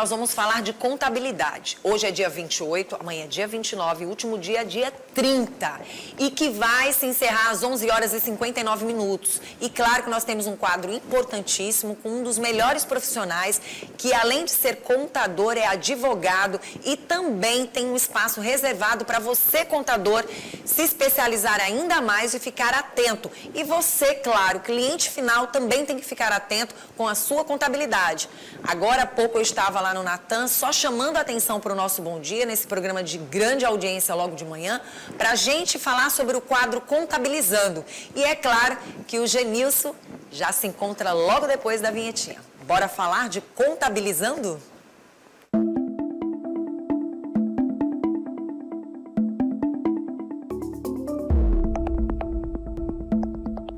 nós vamos falar de contabilidade. Hoje é dia 28, amanhã é dia 29, o último dia é dia 30. E que vai se encerrar às 11 horas e 59 minutos. E claro que nós temos um quadro importantíssimo com um dos melhores profissionais, que além de ser contador, é advogado e também tem um espaço reservado para você, contador, se especializar ainda mais e ficar atento. E você, claro, cliente final, também tem que ficar atento com a sua contabilidade. Agora há pouco eu estava lá no Natan, só chamando a atenção para o nosso Bom Dia, nesse programa de grande audiência logo de manhã, para a gente falar sobre o quadro Contabilizando. E é claro que o Genilson já se encontra logo depois da vinhetinha. Bora falar de Contabilizando?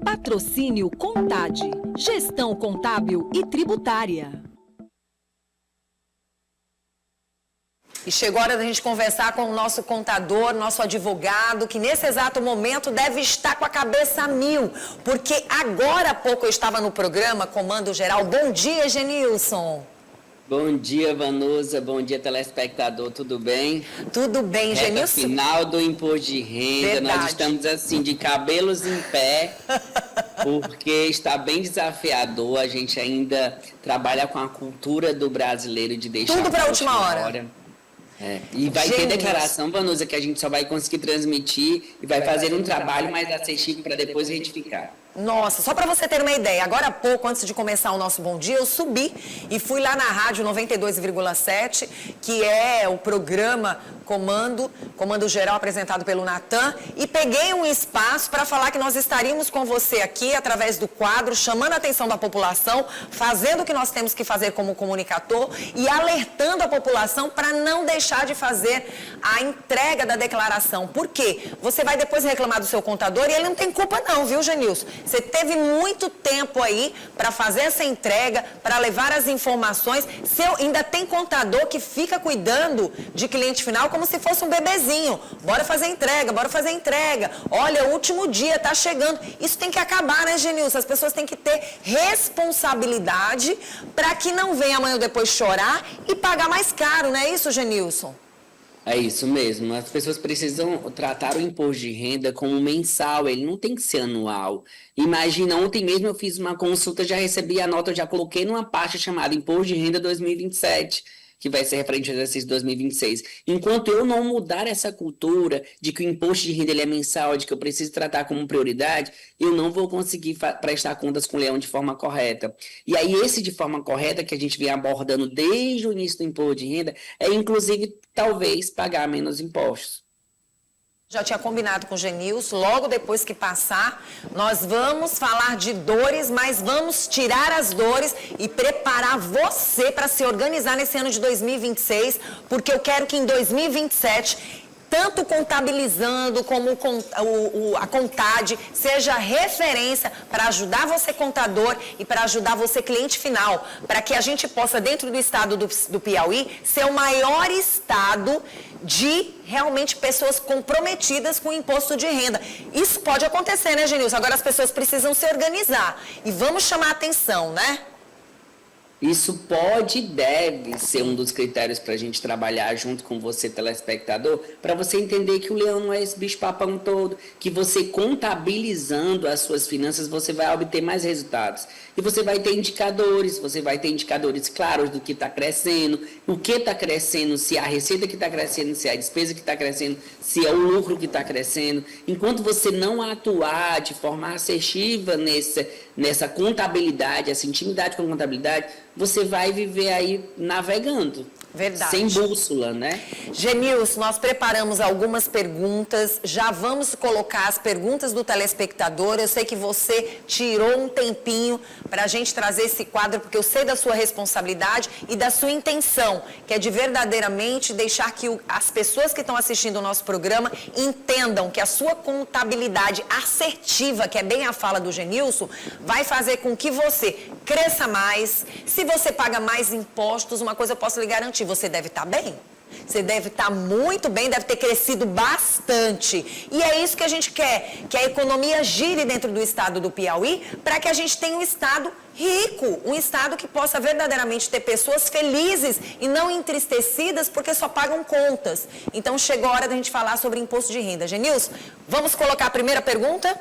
Patrocínio Contade, gestão contábil e tributária. E chegou a hora da gente conversar com o nosso contador, nosso advogado, que nesse exato momento deve estar com a cabeça a mil, porque agora há pouco eu estava no programa Comando Geral. Bom dia, Genilson. Bom dia, Vanusa. Bom dia, telespectador. Tudo bem? Tudo bem, Genilson? Final do imposto de renda. Verdade. Nós estamos assim, de cabelos em pé, porque está bem desafiador. A gente ainda trabalha com a cultura do brasileiro de deixar tudo para a última hora. E vai ter declaração, Vanusa, que a gente só vai conseguir transmitir e vai fazer um trabalho mais acessível para depois retificar. Nossa, só para você ter uma ideia, agora há pouco, antes de começar o nosso Bom Dia, eu subi e fui lá na rádio 92,7, que é o programa Comando Geral apresentado pelo Natan, e peguei um espaço para falar que nós estaríamos com você aqui, através do quadro, chamando a atenção da população, fazendo o que nós temos que fazer como comunicador e alertando a população para não deixar de fazer a entrega da declaração. Por quê? Você vai depois reclamar do seu contador e ele não tem culpa não, viu, Genilson? Você teve muito tempo aí para fazer essa entrega, para levar as informações. Ainda tem contador que fica cuidando de cliente final como se fosse um bebezinho. Bora fazer entrega, bora fazer entrega. Olha, o último dia está chegando. Isso tem que acabar, né, Genilson? As pessoas têm que ter responsabilidade para que não venha amanhã ou depois chorar e pagar mais caro, não é isso, Genilson? É isso mesmo. As pessoas precisam tratar o imposto de renda como mensal, ele não tem que ser anual. Imagina, ontem mesmo eu fiz uma consulta, já recebi a nota, já coloquei numa pasta chamada Imposto de Renda 2027, que vai ser referente ao exercício 2026. Enquanto eu não mudar essa cultura de que o imposto de renda ele é mensal, de que eu preciso tratar como prioridade, eu não vou conseguir prestar contas com o leão de forma correta. E aí esse de forma correta que a gente vem abordando desde o início do imposto de renda é, inclusive, talvez pagar menos impostos. Já tinha combinado com o Genilson, logo depois que passar, nós vamos falar de dores, mas vamos tirar as dores e preparar você para se organizar nesse ano de 2026, porque eu quero que em 2027... tanto Contabilizando como a Contade seja referência para ajudar você contador e para ajudar você cliente final, para que a gente possa, dentro do estado do Piauí, ser o maior estado de realmente pessoas comprometidas com o imposto de renda. Isso pode acontecer, né, Genilson? Agora as pessoas precisam se organizar e vamos chamar a atenção, né? Isso pode e deve ser um dos critérios para a gente trabalhar junto com você, telespectador, para você entender que o leão não é esse bicho-papão todo, que você contabilizando as suas finanças, você vai obter mais resultados. E você vai ter indicadores claros do que está crescendo, o que está crescendo, se é a receita que está crescendo, se é a despesa que está crescendo, se é o lucro que está crescendo. Enquanto você não atuar de forma assertiva nessa contabilidade, essa intimidade com a contabilidade, você vai viver aí navegando. Verdade. Sem bússola, né? Genilson, nós preparamos algumas perguntas, já vamos colocar as perguntas do telespectador. Eu sei que você tirou um tempinho para a gente trazer esse quadro, porque eu sei da sua responsabilidade e da sua intenção, que é de verdadeiramente deixar que as pessoas que estão assistindo o nosso programa entendam que a sua contabilidade assertiva, que é bem a fala do Genilson, vai fazer com que você cresça mais. Se você paga mais impostos, uma coisa eu posso lhe garantir, investir, você deve estar bem. Você deve estar muito bem, deve ter crescido bastante. E é isso que a gente quer, que a economia gire dentro do estado do Piauí, para que a gente tenha um estado rico, um estado que possa verdadeiramente ter pessoas felizes e não entristecidas porque só pagam contas. Então chegou a hora da gente falar sobre imposto de renda. Genilson, vamos colocar a primeira pergunta?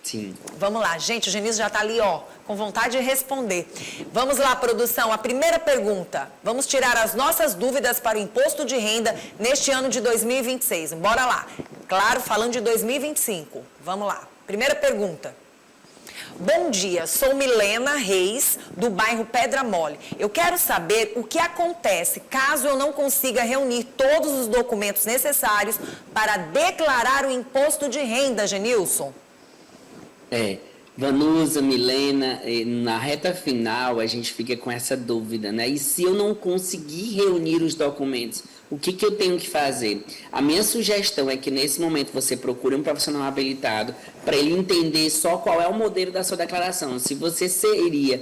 Sim. Vamos lá, gente, o Genilson já está ali, ó, com vontade de responder. Vamos lá, produção, a primeira pergunta. Vamos tirar as nossas dúvidas para o imposto de renda neste ano de 2026. Bora lá. Claro, falando de 2025. Vamos lá. Primeira pergunta. Bom dia, sou Milena Reis, do bairro Pedra Mole. Eu quero saber o que acontece caso eu não consiga reunir todos os documentos necessários para declarar o imposto de renda, Genilson. Vanusa, Milena, na reta final a gente fica com essa dúvida, né? E se eu não conseguir reunir os documentos, o que eu tenho que fazer? A minha sugestão é que nesse momento você procure um profissional habilitado para ele entender só qual é o modelo da sua declaração, se você seria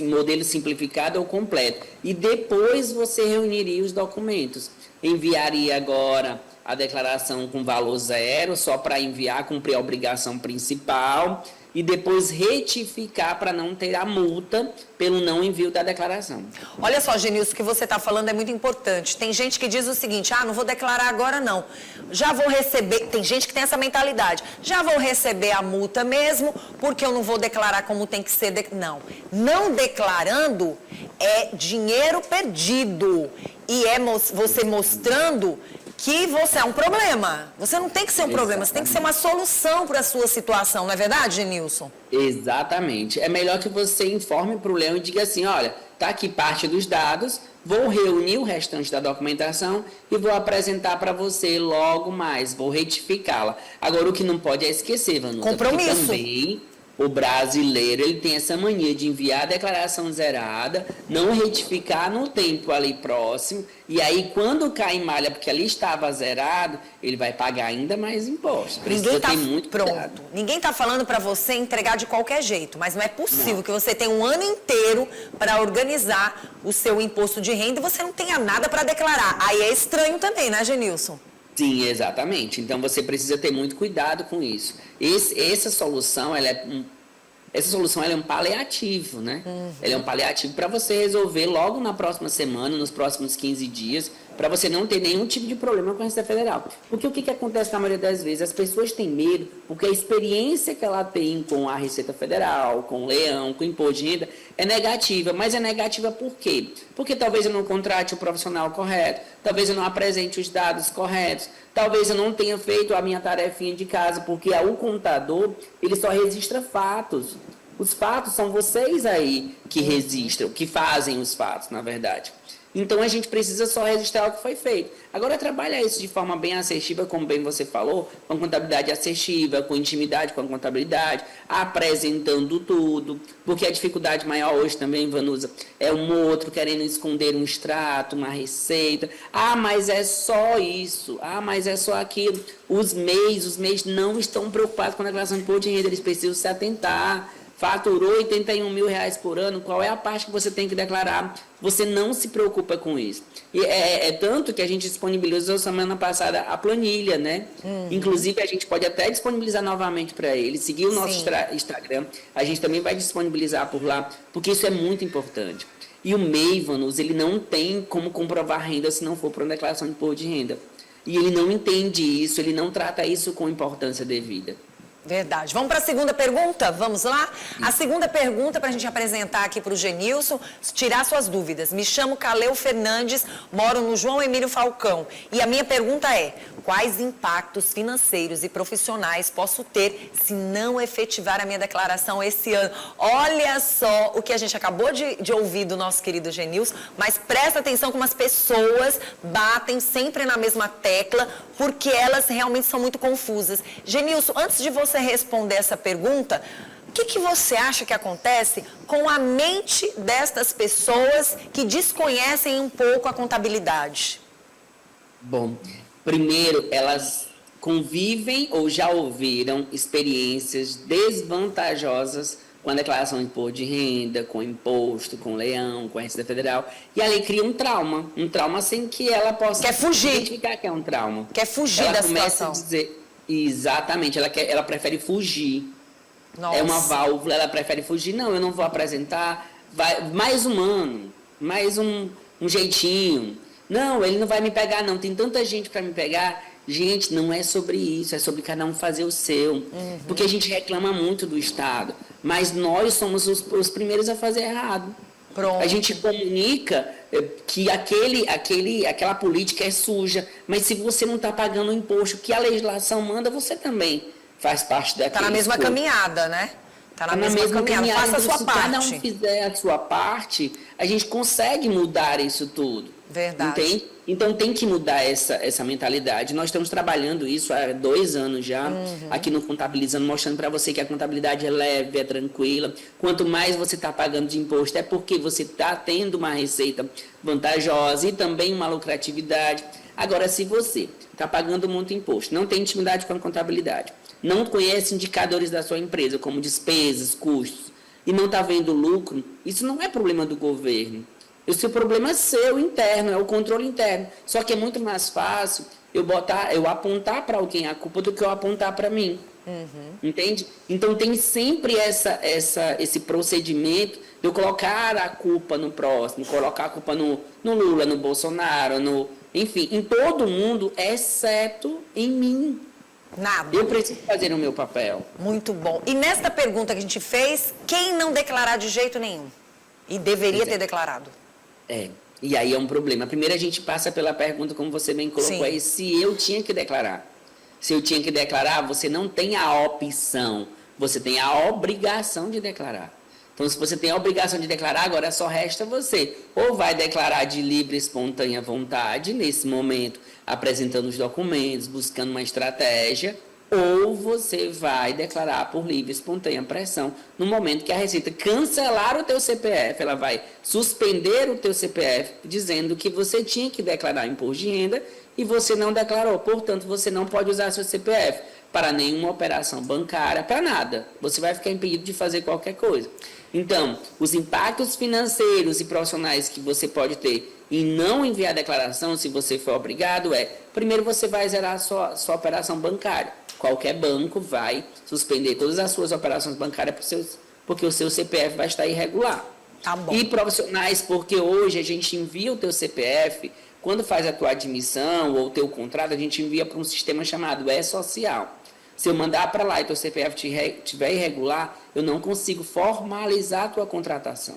modelo simplificado ou completo. E depois você reuniria os documentos. Enviaria agora a declaração com valor zero, só para enviar, cumprir a obrigação principal e depois retificar para não ter a multa pelo não envio da declaração. Olha só, Genilson, o que você está falando é muito importante. Tem gente que diz o seguinte, não vou declarar agora não. Já vou receber, tem gente que tem essa mentalidade, já vou receber a multa mesmo, porque eu não vou declarar como tem que ser. Não, não declarando é dinheiro perdido e é você mostrando que você é um problema. Você não tem que ser um problema, você tem que ser uma solução para a sua situação, não é verdade, Genilson? Exatamente. É melhor que você informe para o leão e diga assim, olha, está aqui parte dos dados, vou reunir o restante da documentação e vou apresentar para você logo mais, vou retificá-la. Agora, o que não pode é esquecer, Vanusa, compromisso. porque também o brasileiro, ele tem essa mania de enviar a declaração zerada, não retificar no tempo ali próximo, e aí quando cai em malha, porque ali estava zerado, ele vai pagar ainda mais impostos. Precisa ter muito cuidado. Ninguém está falando para você entregar de qualquer jeito, mas não é possível que você tenha um ano inteiro para organizar o seu imposto de renda e você não tenha nada para declarar. Aí é estranho também, né, Genilson? Sim, exatamente. Então, você precisa ter muito cuidado com isso. Essa solução, ela é um paliativo, né? Ela é um paliativo para você resolver logo na próxima semana, nos próximos 15 dias, para você não ter nenhum tipo de problema com a Receita Federal. Porque o que acontece na maioria das vezes? As pessoas têm medo, porque a experiência que ela tem com a Receita Federal, com o leão, com o imposto de renda, é negativa. Mas é negativa por quê? Porque talvez eu não contrate o profissional correto, talvez eu não apresente os dados corretos, talvez eu não tenha feito a minha tarefinha de casa, porque o contador, ele só registra fatos. Os fatos são vocês aí que registram, que fazem os fatos, na verdade. Então, a gente precisa só registrar o que foi feito. Agora, trabalhar isso de forma bem assertiva, como bem você falou, com contabilidade assertiva, com intimidade com a contabilidade, apresentando tudo, porque a dificuldade maior hoje também, Vanusa, é um outro querendo esconder um extrato, uma receita. Mas é só isso. Mas é só aquilo. Os MEIs não estão preocupados com a declaração de imposto de renda, eles precisam se atentar. Faturou R$81 mil por ano, qual é a parte que você tem que declarar? Você não se preocupa com isso. E é tanto que a gente disponibilizou semana passada a planilha, né? Inclusive, a gente pode até disponibilizar novamente para ele, seguir o nosso Instagram, a gente também vai disponibilizar por lá, porque isso é muito importante. E o MEI, Vanusa, ele não tem como comprovar renda se não for para uma declaração de imposto de renda. E ele não entende isso, ele não trata isso com importância devida. Verdade. Vamos para a segunda pergunta? Vamos lá? A segunda pergunta para a gente apresentar aqui para o Genilson, tirar suas dúvidas. Me chamo Caleu Fernandes, moro no João Emílio Falcão. E a minha pergunta é, quais impactos financeiros e profissionais posso ter se não efetivar a minha declaração esse ano? Olha só o que a gente acabou de ouvir do nosso querido Genilson, mas presta atenção como as pessoas batem sempre na mesma tecla, porque elas realmente são muito confusas. Genilson, antes de você responder essa pergunta, o que você acha que acontece com a mente destas pessoas que desconhecem um pouco a contabilidade? Bom, primeiro, elas convivem ou já ouviram experiências desvantajosas com a declaração de imposto de renda, com imposto, com leão, com a Receita Federal. E a lei cria um trauma sem que ela possa Quer fugir. identificar que é um trauma. Quer fugir Ela da começa situação. a dizer, exatamente, ela prefere fugir. Nossa. É uma válvula, ela prefere fugir. Não, eu não vou apresentar, mais humano, mais um jeitinho. Não, ele não vai me pegar, não. Tem tanta gente para me pegar. Gente, não é sobre isso, é sobre cada um fazer o seu. Porque a gente reclama muito do Estado, mas nós somos os primeiros a fazer errado. Pronto. A gente comunica que aquela política é suja, mas se você não está pagando o imposto que a legislação manda, você também faz parte daquele Tá na mesma escopo. caminhada, né? Tá na mesma caminhada. Faça a Então, sua se cada um parte. fizer a sua parte, a gente consegue mudar isso tudo. Verdade. Entende? Então tem que mudar essa mentalidade. Nós estamos trabalhando isso há 2 anos já, aqui no Contabilizando, mostrando para você que a contabilidade é leve, é tranquila. Quanto mais você está pagando de imposto, é porque você está tendo uma receita vantajosa e também uma lucratividade. Agora, se você está pagando muito imposto, não tem intimidade com a contabilidade, não conhece indicadores da sua empresa, como despesas, custos, e não está vendo lucro, isso não é problema do governo. Esse problema é seu, interno, é o controle interno. Só que é muito mais fácil eu apontar para alguém a culpa do que eu apontar para mim. Entende? Então tem sempre esse procedimento de eu colocar a culpa no próximo, colocar a culpa no Lula, no Bolsonaro, enfim, em todo mundo, exceto em mim. Nada. Eu preciso fazer o meu papel. Muito bom. E nesta pergunta que a gente fez, quem não declarar de jeito nenhum? E deveria ter declarado. E aí é um problema. Primeiro a gente passa pela pergunta, como você bem colocou Sim. aí, se eu tinha que declarar. Se eu tinha que declarar, você não tem a opção, você tem a obrigação de declarar. Então, se você tem a obrigação de declarar, agora só resta você. Ou vai declarar de livre e espontânea vontade, nesse momento, apresentando os documentos, buscando uma estratégia, ou você vai declarar por livre e espontânea pressão no momento que a Receita cancelar o teu CPF, ela vai suspender o teu CPF, dizendo que você tinha que declarar imposto de renda e você não declarou. Portanto, você não pode usar seu CPF para nenhuma operação bancária, para nada. Você vai ficar impedido de fazer qualquer coisa. Então, os impactos financeiros e profissionais que você pode ter em não enviar a declaração, se você for obrigado, primeiro você vai zerar a sua operação bancária. Qualquer banco vai suspender todas as suas operações bancárias porque o seu CPF vai estar irregular. Tá bom. E profissionais, porque hoje a gente envia o teu CPF, quando faz a tua admissão ou o teu contrato, a gente envia para um sistema chamado E-Social. Se eu mandar para lá e teu CPF estiver irregular, eu não consigo formalizar a tua contratação.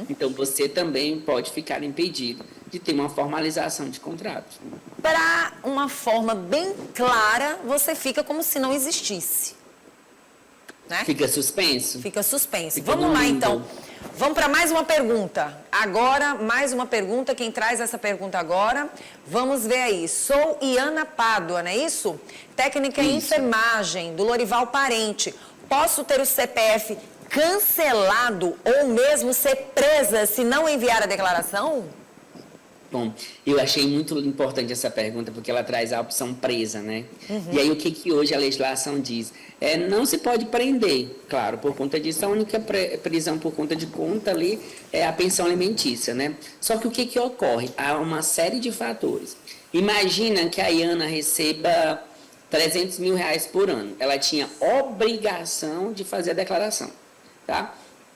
Então, você também pode ficar impedido de ter uma formalização de contrato. Para uma forma bem clara, você fica como se não existisse. Né? Fica suspenso? Fica suspenso. Fica Vamos no lá, limbo. então. Vamos para mais uma pergunta. Agora, mais uma pergunta. Quem traz essa pergunta agora? Vamos ver aí. Sou Iana Pádua, não é isso? Técnica em Isso. enfermagem, do Lorival Parente. Posso ter o CPF cancelado ou mesmo ser presa se não enviar a declaração? Bom, eu achei muito importante essa pergunta, porque ela traz a opção presa, né? E aí, o que hoje a legislação diz? Não se pode prender, claro, por conta disso, a única prisão por conta de conta ali é a pensão alimentícia, né? Só que o que ocorre? Há uma série de fatores. Imagina que a Iana receba 300 mil reais por ano. Ela tinha obrigação de fazer a declaração, tá?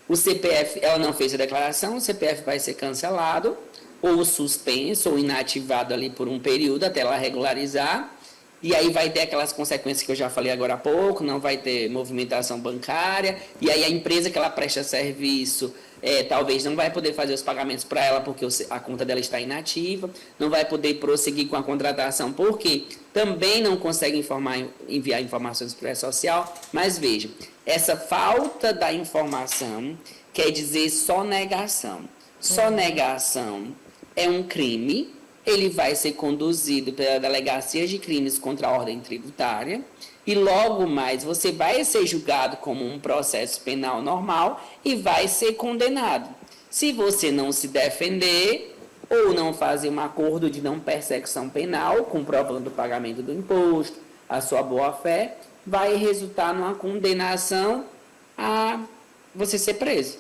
O CPF, ela não fez a declaração, o CPF vai ser cancelado, ou suspenso, ou inativado ali por um período até ela regularizar, e aí vai ter aquelas consequências que eu já falei agora há pouco, não vai ter movimentação bancária, e aí a empresa que ela presta serviço talvez não vai poder fazer os pagamentos para ela porque a conta dela está inativa, não vai poder prosseguir com a contratação porque também não consegue enviar informações para o social, mas veja, essa falta da informação quer dizer sonegação. Sonegação é um crime, ele vai ser conduzido pela Delegacia de Crimes contra a Ordem Tributária e logo mais você vai ser julgado como um processo penal normal e vai ser condenado. Se você não se defender ou não fazer um acordo de não persecução penal, comprovando o pagamento do imposto, a sua boa-fé, vai resultar numa condenação a você ser preso.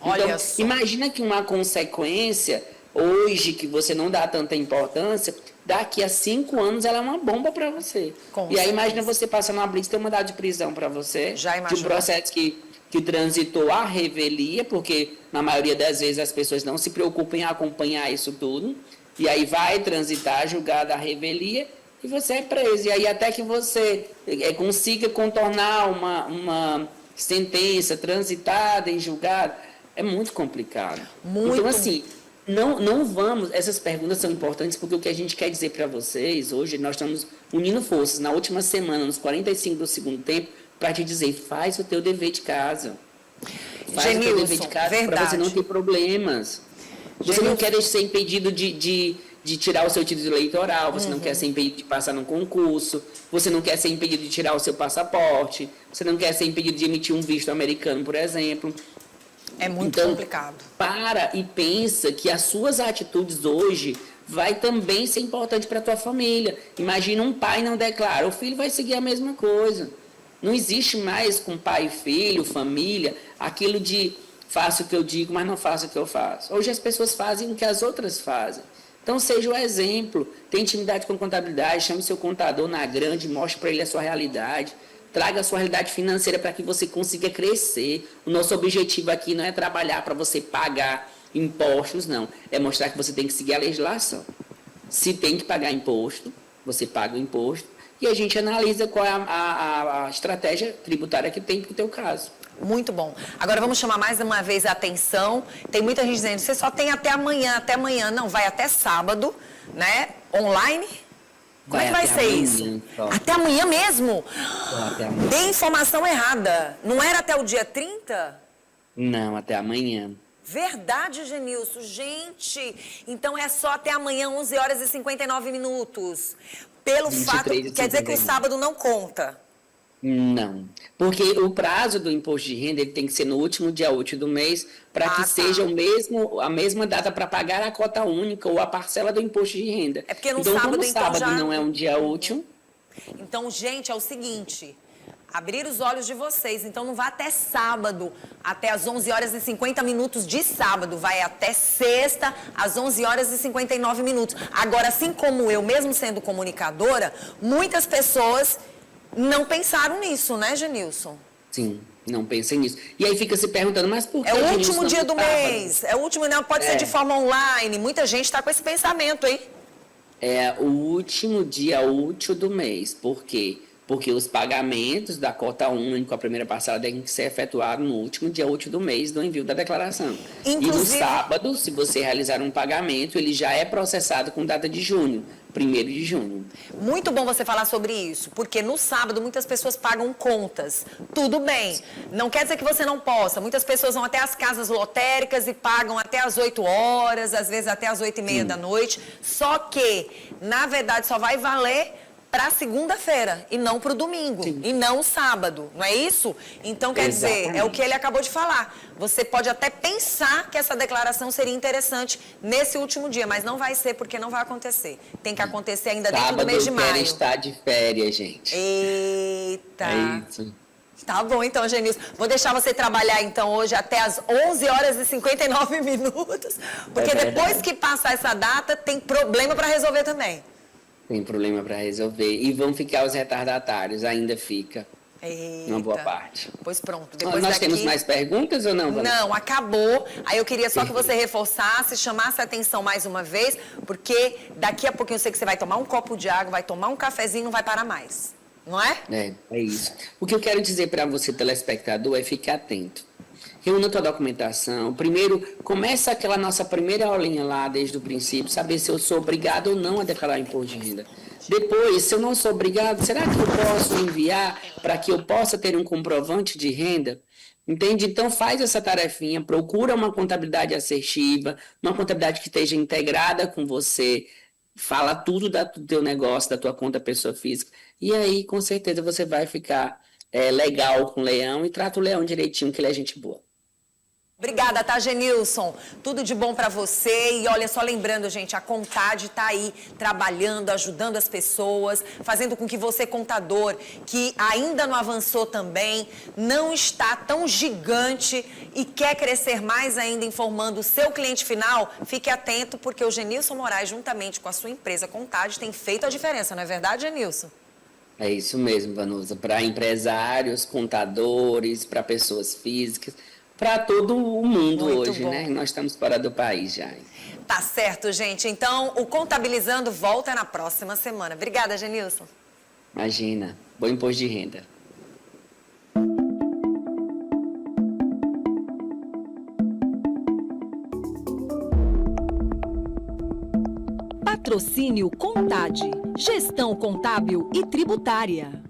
Olha Então, só. imagina que uma consequência, hoje, que você não dá tanta importância, daqui a 5 anos ela é uma bomba para você. Com E aí certeza. imagina você passando uma blitz, ter um mandado de prisão para você, Já de um imaginou. processo que transitou a revelia, porque na maioria das vezes as pessoas não se preocupam em acompanhar isso tudo, e aí vai transitar julgado a revelia e você é preso. E aí até que você consiga contornar uma sentença transitada em julgado, é muito complicado. Muito. Então, assim, não vamos. Essas perguntas são importantes porque o que a gente quer dizer para vocês, hoje, nós estamos unindo forças na última semana, nos 45 do segundo tempo, para te dizer: faz o teu dever de casa. Faz o teu dever de casa para você não ter problemas. Você não quer ser impedido de tirar o seu título eleitoral, você não quer ser impedido de passar num concurso, você não quer ser impedido de tirar o seu passaporte, você não quer ser impedido de emitir um visto americano, por exemplo. É muito complicado. Para e pensa que as suas atitudes hoje vai também ser importante para a tua família. Imagina um pai não declara, o filho vai seguir a mesma coisa. Não existe mais com pai e filho, família, aquilo de faço o que eu digo, mas não faço o que eu faço. Hoje as pessoas fazem o que as outras fazem. Então seja o exemplo, tenha intimidade com contabilidade, chame seu contador na grande, mostre para ele a sua realidade. Traga a sua realidade financeira para que você consiga crescer. O nosso objetivo aqui não é trabalhar para você pagar impostos, não. É mostrar que você tem que seguir a legislação. Se tem que pagar imposto, você paga o imposto. E a gente analisa qual é a estratégia tributária que tem para o teu caso. Muito bom. Agora vamos chamar mais uma vez a atenção. Tem muita gente dizendo, você só tem até amanhã. Não, vai até sábado, né? Online? Como é que vai ser isso? Só. Até amanhã mesmo? Até amanhã. Dei informação errada. Não era até o dia 30? Não, até amanhã. Verdade, Genilson. Gente, então é só até amanhã, 11 horas e 59 minutos. Pelo 23 fato, e quer dizer que o 59. sábado não conta. Não, porque o prazo do imposto de renda ele tem que ser no último dia útil do mês para que tá. seja a mesma data para pagar a cota única ou a parcela do imposto de renda. É porque no então, sábado, como então, sábado já... não é um dia útil, Então, gente, é o seguinte, abrir os olhos de vocês. Então, não vai até sábado, até as 11 horas e 50 minutos de sábado. Vai até sexta, às 11 horas e 59 minutos. Agora, assim como eu, mesmo sendo comunicadora, muitas pessoas não pensaram nisso, né, Genilson? sim, não pensem nisso. E aí fica se perguntando, mas por que É o Genilson, último não dia no do sábado? mês. É o último, não, pode ser de forma online. Muita gente está com esse pensamento, hein? É o último dia útil do mês. Por quê? Porque os pagamentos da cota única, a primeira parcela, tem que ser efetuado no último dia útil do mês do envio da declaração. E no Inclusive- sábado, se você realizar um pagamento, ele já é processado com data de junho, 1º de junho. Muito bom você falar sobre isso, porque no sábado muitas pessoas pagam contas. Tudo bem, não quer dizer que você não possa. Muitas pessoas vão até as casas lotéricas e pagam até as 8 horas, às vezes até as 8h30 da noite. Só que, na verdade, só vai valer para segunda-feira e não para o domingo, e não o sábado, não é isso? Então, quer dizer, Exatamente. é o que ele acabou de falar. Você pode até pensar que essa declaração seria interessante nesse último dia, mas não vai ser, porque não vai acontecer. Tem que acontecer ainda dentro Sábado do mês de eu quero maio. estar de férias, gente. Eita! É isso. Tá bom, então, Genilson. Vou deixar você trabalhar, então, hoje até as 11 horas e 59 minutos, porque verdade. depois que passar essa data, tem problema para resolver também. Tem problema para resolver. E vão ficar os retardatários, ainda fica. Eita. Uma boa parte. Pois pronto. Depois Nós daqui... temos mais perguntas ou não, Vanessa? Não, acabou. Aí eu queria só que você reforçasse, chamasse a atenção mais uma vez, porque daqui a pouquinho eu sei que você vai tomar um copo de água, vai tomar um cafezinho, não vai parar mais. Não é? É isso. O que eu quero dizer para você, telespectador, é fique atento. Reúna tua documentação. Primeiro, começa aquela nossa primeira aulinha lá, desde o princípio, saber se eu sou obrigado ou não a declarar imposto de renda. Depois, se eu não sou obrigado, será que eu posso enviar para que eu possa ter um comprovante de renda? Entende? Então, faz essa tarefinha, procura uma contabilidade assertiva, uma contabilidade que esteja integrada com você, fala tudo do teu negócio, da tua conta pessoa física, e aí, com certeza, você vai ficar legal com o leão e trata o leão direitinho, que ele é gente boa. Obrigada, tá, Genilson? Tudo de bom pra você. E olha, só lembrando, gente, a Contade tá aí trabalhando, ajudando as pessoas, fazendo com que você, contador, que ainda não avançou também, não está tão gigante e quer crescer mais ainda informando o seu cliente final, fique atento, porque o Genilson Moraes, juntamente com a sua empresa Contade, tem feito a diferença, não é verdade, Genilson? É isso mesmo, Vanusa. Para empresários, contadores, para pessoas físicas, para todo o mundo Muito hoje, bom. né? Nós estamos fora do país já. Tá certo, gente. Então, o Contabilizando volta na próxima semana. Obrigada, Genilson. Imagina, bom imposto de renda. Patrocínio Contade, gestão contábil e tributária.